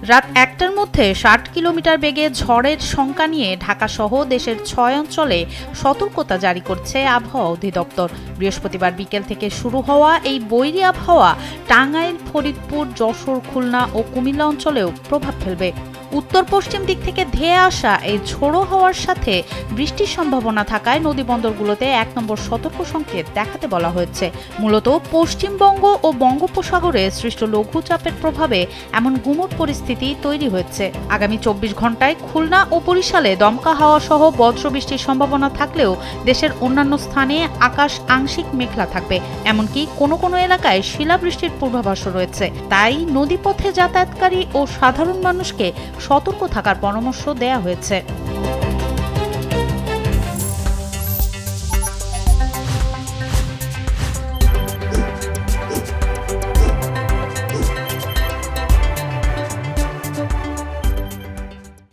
রাত ১টার মধ্যে ৬০ কিলোমিটার বেগে ঝড়ের শঙ্কা নিয়ে ঢাকাসহ দেশের ৬ অঞ্চলে সতর্কতা জারি করছে আবহাওয়া অধিদপ্তর। বৃহস্পতিবার বিকেল থেকে শুরু হওয়া এই বৈরী আবহাওয়া টাঙ্গাইল, ফরিদপুর, যশোর, খুলনা ও কুমিল্লা অঞ্চলেও প্রভাব ফেলবে। উত্তর পশ্চিম দিক থেকে ধেয়ে আসা এই ঝোড়ো হওয়ার সাথে বৃষ্টির সম্ভাবনা থাকায় নদীবন্দরগুলোতে ১ নম্বর সতর্ক সংকেত দেখাতে বলা হয়েছে। মূলত পশ্চিমবঙ্গ ও বঙ্গোপসাগরে সৃষ্ট লঘুচাপের প্রভাবে এমন গুমট পরিস্থিতি তৈরি হয়েছে। আগামী ২৪ ঘন্টায় খুলনা ও বরিশালে দমকা হাওয়া সহ বজ্রবৃষ্টির সম্ভাবনা থাকলেও দেশের অন্যান্য স্থানে আকাশ আংশিক মেঘলা থাকবে। এমনকি কোনো কোনো এলাকায় শিলাবৃষ্টির পূর্বাভাসও রয়েছে। তাই নদীপথে যাতায়াতকারী ও সাধারণ মানুষকে সতর্ক থাকার পরামর্শ দেয়া হয়েছে।